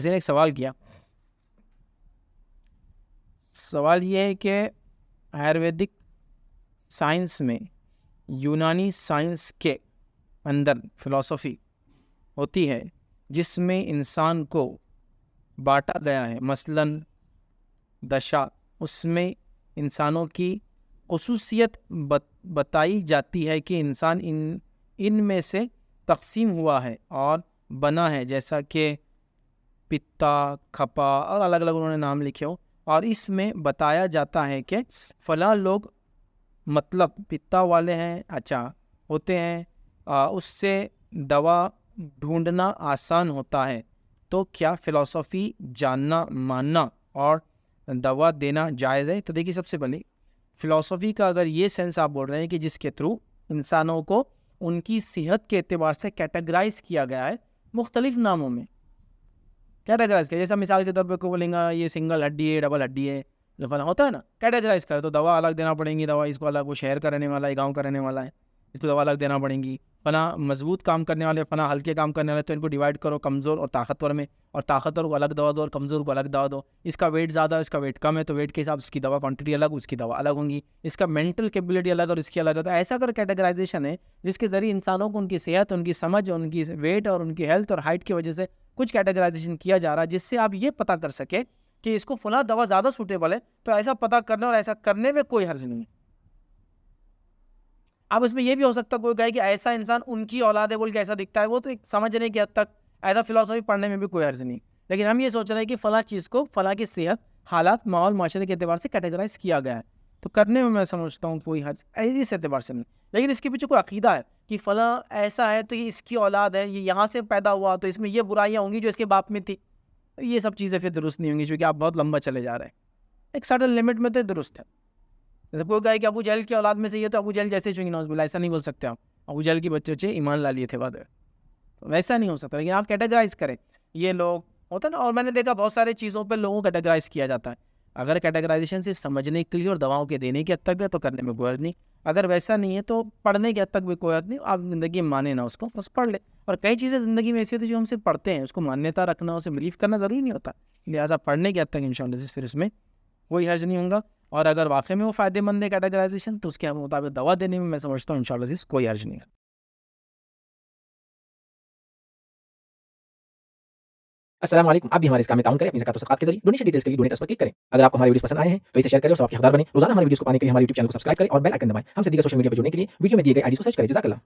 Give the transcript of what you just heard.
किसी ने एक सवाल किया, सवाल ये है कि आयुर्वेदिक साइंस में यूनानी साइंस के अंदर फिलॉसफी होती है जिसमें इंसान को बांटा गया है, मसलन दशा, उसमें इंसानों की खुसूसियत बताई जाती है कि इंसान इनमें से तकसीम हुआ है और बना है, जैसा कि पित्ता, खपा और अलग अलग उन्होंने नाम लिखे हो। और इसमें बताया जाता है कि फला लोग मतलब पित्ता वाले हैं, अच्छा होते हैं, उससे दवा ढूंढना आसान होता है। तो क्या फ़िलॉसफ़ी जानना, मानना और दवा देना जायज़ है? तो देखिए, सबसे पहले फ़िलॉसफ़ी का अगर ये सेंस आप बोल रहे हैं कि जिसके थ्रू इंसानों को उनकी सेहत के एतबार से कैटेगराइज किया गया है, मुख्तलिफ नामों में कैटेगराइज किया, जैसा मिसाल के तौर पे को बोलेंगे ये सिंगल हड्डी है, डबल हड्डी है, जो फला होता है ना, कैटेगराइज करे तो दवा अलग देना पड़ेगी, दवा इसको अलग, वो शहर का रहने वाला है, गाँव का रहने वाला है, इसको दवा अलग देना पड़ेगी। फना मजबूत काम करने वाले, फना हल्के काम करने वाले, तो इनको डिवाइड करो कमज़ोर और ताकतवर में, और ताकतवर को अलग दवा दो और कमज़ोर को अलग दवा दो। इसका वेट ज़्यादा है, इसका वेट कम है, तो वेट के हिसाब से इसकी दवा क्वांटिटी अलग, उसकी दवा अलग होंगी। इसका मेंटल कैपेबिलिटी अलग और इसकी अलग है। तो ऐसा अगर कैटेगराइजेशन है जिसके ज़रिए इंसानों को उनकी सेहत, उनकी समझ, उनकी वेट और उनकी हेल्थ और हाइट की वजह से कुछ कैटेगराइजेशन किया जा रहा है, जिससे आप ये पता कर सके कि इसको फला दवा ज़्यादा सूटेबल है, तो ऐसा पता करना और ऐसा करने में कोई हर्ज नहीं है। अब इसमें यह भी हो सकता है कोई कहे कि ऐसा इंसान उनकी औलाद है बोल के ऐसा दिखता है, वो तो एक समझने की हद तक, ऐसा फिलॉसफी पढ़ने में भी कोई हर्ज नहीं। लेकिन हम ये सोच रहे हैं कि फला चीज़ को फला की सेहत, हालात, माहौल, माशरे के एतबार से कैटेगराइज किया गया है, तो करने में मैं समझता हूँ कोई हर्ज इस एतबार से नहीं। लेकिन इसके पीछे कोई अकीदा है कि फला ऐसा है तो ये इसकी औलाद है, ये यहाँ से पैदा हुआ, तो इसमें ये बुराइयाँ होंगी जो इसके बाप में थी, ये सब चीज़ें फिर दुरुस्त नहीं होंगी, क्योंकि आप बहुत लंबा चले जा रहे हैं। एक सर्टेन लिमिट में तो दुरुस्त है। जैसे कोई कहे कि अबू जहल की औलाद में से ये, तो अबू जहल जैसे चुनी नौज़बिल्लाह, ऐसा नहीं बोल सकते आप। अबू जहल के बच्चे ईमान ला लिए थे बाद में, तो वैसा नहीं हो सकता। लेकिन आप कैटेगराइज करें, ये लोग होता है ना। और मैंने देखा बहुत सारे चीज़ों पे लोगों को कैटेगराइज किया जाता है। अगर कैटेगराइजेशन सिर्फ समझने के लिए और दवाओं के देने के हद तक है तो करने में कोई हर्ज नहीं। अगर वैसा नहीं है तो पढ़ने के हद तक भी कोई हर्ज नहीं। आप ज़िंदगी में माने ना उसको, बस पढ़ ले। और कई चीज़ें ज़िंदगी में ऐसी होती है जो हम सिर्फ पढ़ते हैं, उसको मान्यता रखना, उसे बिलीव करना ज़रूरी नहीं होता। लिहाजा पढ़ने के हद तक इंशाअल्लाह फिर उसमें कोई हर्ज नहीं होगा। और अगर वाकई में वो फ़ायदेमंद है कैटेगराइजेशन, तो उसके मुताबिक दवा देने में मैं समझता हूँ इंशाअल्लाह कोई हर्ज नहीं है। अस्सलाम वालेकुम। आप भी हमारे इस काम में ताउन करें अपनी ज़कात और सदक़ात के ज़रिए। डोनेशन डिटेल्स के लिए डोनेट पर क्लिक करें। अगर आपको हमारे वीडियोज़ पसंद आए हैं तो इसे शेयर करें और सबके हक़दार बनें। रोज़ाना हमारे वीडियोज़ को पाने के लिए हमारे यूट्यूब चैनल को सब्सक्राइब करें और बेल आइकन दबाएं। हमसे दीगर सोशल मीडिया पर जुड़ने के लिए वीडियो में दिए गए आईडीज़ को सर्च करें। जज़ाकल्लाह।